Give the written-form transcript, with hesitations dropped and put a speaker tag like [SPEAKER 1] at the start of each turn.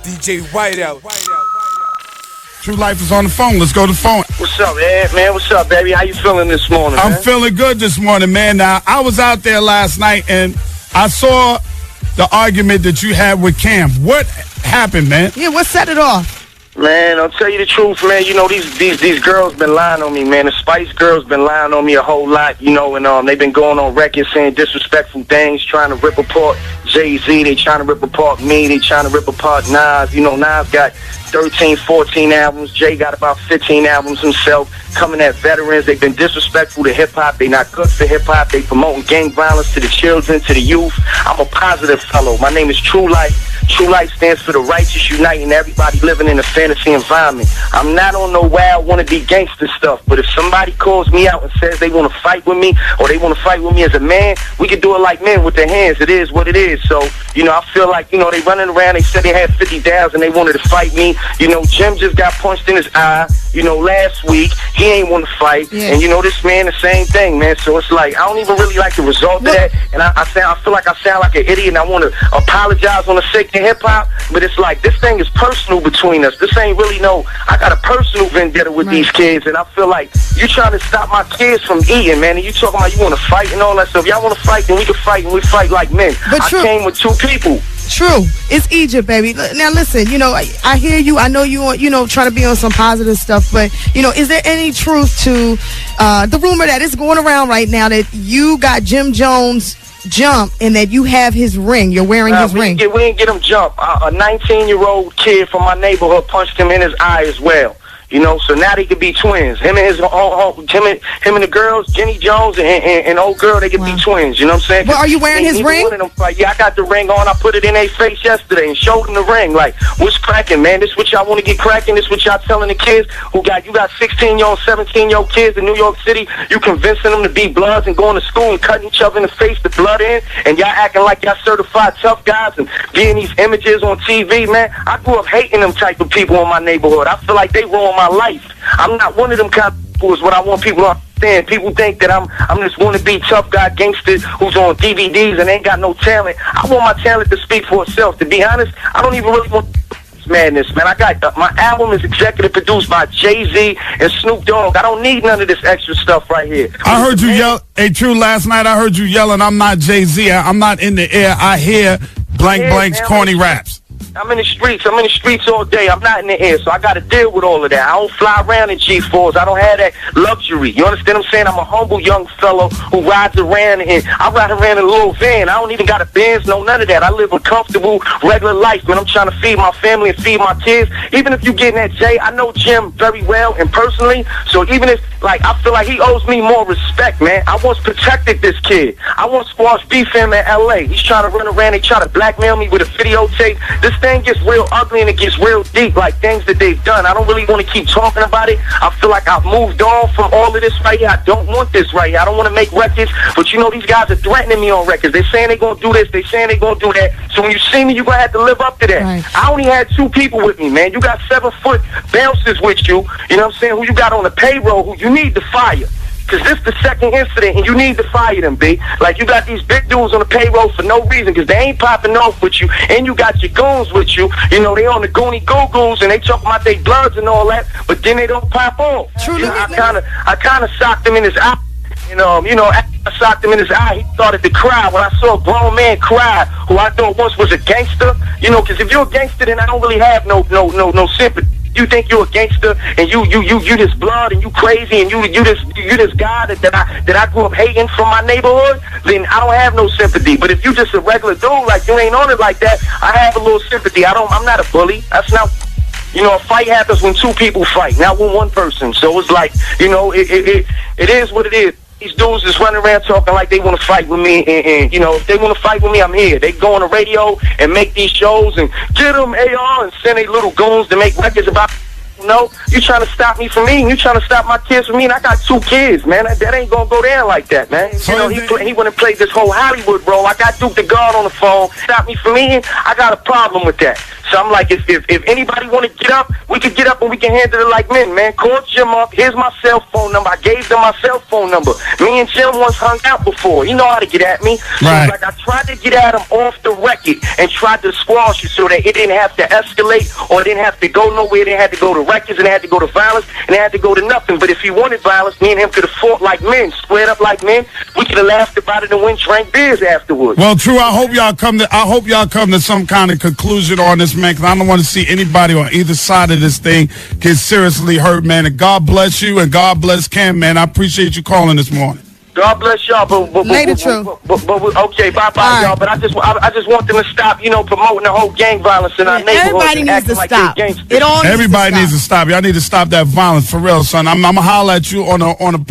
[SPEAKER 1] DJ Whiteowl.
[SPEAKER 2] Tru-Life is on the phone. Let's go to the phone.
[SPEAKER 3] What's up, Ed, man? What's up, baby? How you feeling this morning,
[SPEAKER 2] I'm
[SPEAKER 3] man?
[SPEAKER 2] feeling good this morning, man. Now, I was out there last night, and I saw the argument that you had with Cam. What happened, man?
[SPEAKER 4] Yeah, what set it off?
[SPEAKER 3] Man, I'll tell you the truth, man. You know, these girls been lying on me, man. The Spice Girls been lying on me a whole lot, you know, and they've been going on record saying disrespectful things, trying to rip apart Jay-Z. They trying to rip apart me. They trying to rip apart Nas. You know, Nas got 13, 14 albums. Jay got about 15 albums himself. Coming at veterans. They've been disrespectful to hip-hop. They not good for hip-hop. They promoting gang violence to the children, to the youth. I'm a positive fellow. My name is Tru-Life. Tru-Life stands for the righteous uniting everybody living in a fantasy environment. I'm not on no wild wanna-be gangster stuff, but if somebody calls me out and says they want to fight with me or they want to fight with me as a man, we can do it like men with their hands. It is what it is. So, you know, I feel like, you know, they running around. They said they had 50 downs and they wanted to fight me. You know, Jim just got punched in his eye, you know, last week. He ain't want to fight. Yeah. And, you know, this man, the same thing, man. So it's like, I don't even really like the result of that. And I feel like I sound like an idiot, and I want to apologize on the sake of hip-hop. But it's like, this thing is personal between us. This ain't really I got a personal vendetta with these kids. And I feel like you trying to stop my kids from eating, man. And you talking about you want to fight and all that stuff. Y'all want to fight, then we can fight, and we fight like men.
[SPEAKER 4] But
[SPEAKER 3] I came with two people.
[SPEAKER 4] True. It's Egypt, baby. Now, listen, you know, I hear you. I know you know, trying to be on some positive stuff. But, you know, is there any truth to the rumor that is going around right now that you got Jim Jones jump and that you have his ring? You're wearing his ring.
[SPEAKER 3] We didn't get him jump. A 19-year-old kid from my neighborhood punched him in his eye as well. You know, so now they could be twins. Him and the girls, Jenny Jones and old girl, they could be twins. You know what I'm saying?
[SPEAKER 4] Well, are you wearing his ring?
[SPEAKER 3] One of them fight. Yeah, I got the ring on. I put it in their face yesterday and showed them the ring. Like, what's cracking, man? This what y'all want to get cracking? This what y'all telling the kids you got 16-year-old, 17-year-old kids in New York City? You convincing them to be bloods and going to school and cutting each other in the face to blood in, and y'all acting like y'all certified tough guys and getting these images on TV, man. I grew up hating them type of people in my neighborhood. I feel like they ruined my life. I'm not one of them kind of people is what I want people to understand. People think that I'm this wannabe tough guy gangster who's on DVDs and ain't got no talent. I want my talent to speak for itself. To be honest, I don't even really want this madness, man. I got my album is executive produced by Jay-Z and Snoop Dogg. I don't need none of this extra stuff right here.
[SPEAKER 2] I heard you yell. Hey, True, last night I heard you yelling, I'm not Jay-Z. I'm not in the air. I hear blank's corny raps.
[SPEAKER 3] I'm in the streets. I'm in the streets all day. I'm not in the air, so I got to deal with all of that. I don't fly around in G4s. I don't have that luxury. You understand what I'm saying? I'm a humble young fellow who rides around, and I ride around in a little van. I don't even got a Benz, no none of that. I live a comfortable, regular life, man. I'm trying to feed my family and feed my kids. Even if you getting that Jay, I know Jim very well and personally, so even if, like, I feel like he owes me more respect, man. I once protected this kid. I once squashed beef him in L.A. He's trying to run around. They try to blackmail me with a videotape. This thing gets real ugly and it gets real deep, like things that they've done. I don't really want to keep talking about it. I feel like I've moved on from all of this right here. I don't want this right here. I don't want to make records, but you know these guys are threatening me on records. They're saying they're going to do this. They're saying they're going to do that. So when you see me, you're going to have to live up to that. Right. I only had 2 people with me, man. You got 7-foot bouncers with you, you know what I'm saying, who you got on the payroll who you need to fire. Because this the second incident, and you need to fire them, B. Like, you got these big dudes on the payroll for no reason, because they ain't popping off with you, and you got your goons with you. You know, they on the Goonie Goo-Goos, and they talking about they bloods and all that, but then they don't pop off.
[SPEAKER 4] Truly,
[SPEAKER 3] you know, I kind of socked him in his eye. And, after I socked him in his eye, he started to cry. When I saw a grown man cry, who I thought once was a gangster, you know, because if you're a gangster, then I don't really have no sympathy. You think you're a gangster and you this blood and you crazy and you this guy that I grew up hating from my neighborhood, then I don't have no sympathy. But if you just a regular dude, like you ain't on it like that, I have a little sympathy. I'm not a bully. That's not. You know, a fight happens when 2 people fight, not when 1 person. So it's like, you know, it is what it is. These dudes is running around talking like they want to fight with me, and you know, if they want to fight with me, I'm here. They go on the radio and make these shows and get them AR and send their little goons to make records about No, you trying to stop me from eating. You trying to stop my kids from eating. I got 2 kids, man. That ain't gonna go down like that, man.
[SPEAKER 2] So
[SPEAKER 3] you know, he went and played this whole Hollywood role. I got Duke the God on the phone. Stop me from eating. I got a problem with that. So I'm like, if anybody want to get up, we can get up and we can handle it like men, man. Call Jim up. Here's my cell phone number. I gave them my cell phone number. Me and Jim once hung out before. You know how to get at me. So
[SPEAKER 2] right.
[SPEAKER 3] like I tried to get at him off the record and tried to squash it so that it didn't have to escalate or it didn't have to go nowhere. It didn't have to go to records and it had to go to violence and it had to go to nothing. But if he wanted violence, me and him could have fought like men, squared up like men. We could have laughed about it and went drank beers afterwards.
[SPEAKER 2] Well, Tru, I hope y'all come to some kind of conclusion on this, man, because I don't want to see anybody on either side of this thing get seriously hurt, man. And God bless you and God bless Cam, man. I appreciate you calling this morning.
[SPEAKER 3] God bless y'all,
[SPEAKER 4] Later, Tru.
[SPEAKER 3] Okay, bye,
[SPEAKER 4] right.
[SPEAKER 3] y'all. But I just want them to stop, promoting the whole gang violence in our neighborhood.
[SPEAKER 4] Everybody needs to stop.
[SPEAKER 2] Everybody needs to stop. Y'all need to stop that violence for real, son. I'm gonna holler at you on a personal.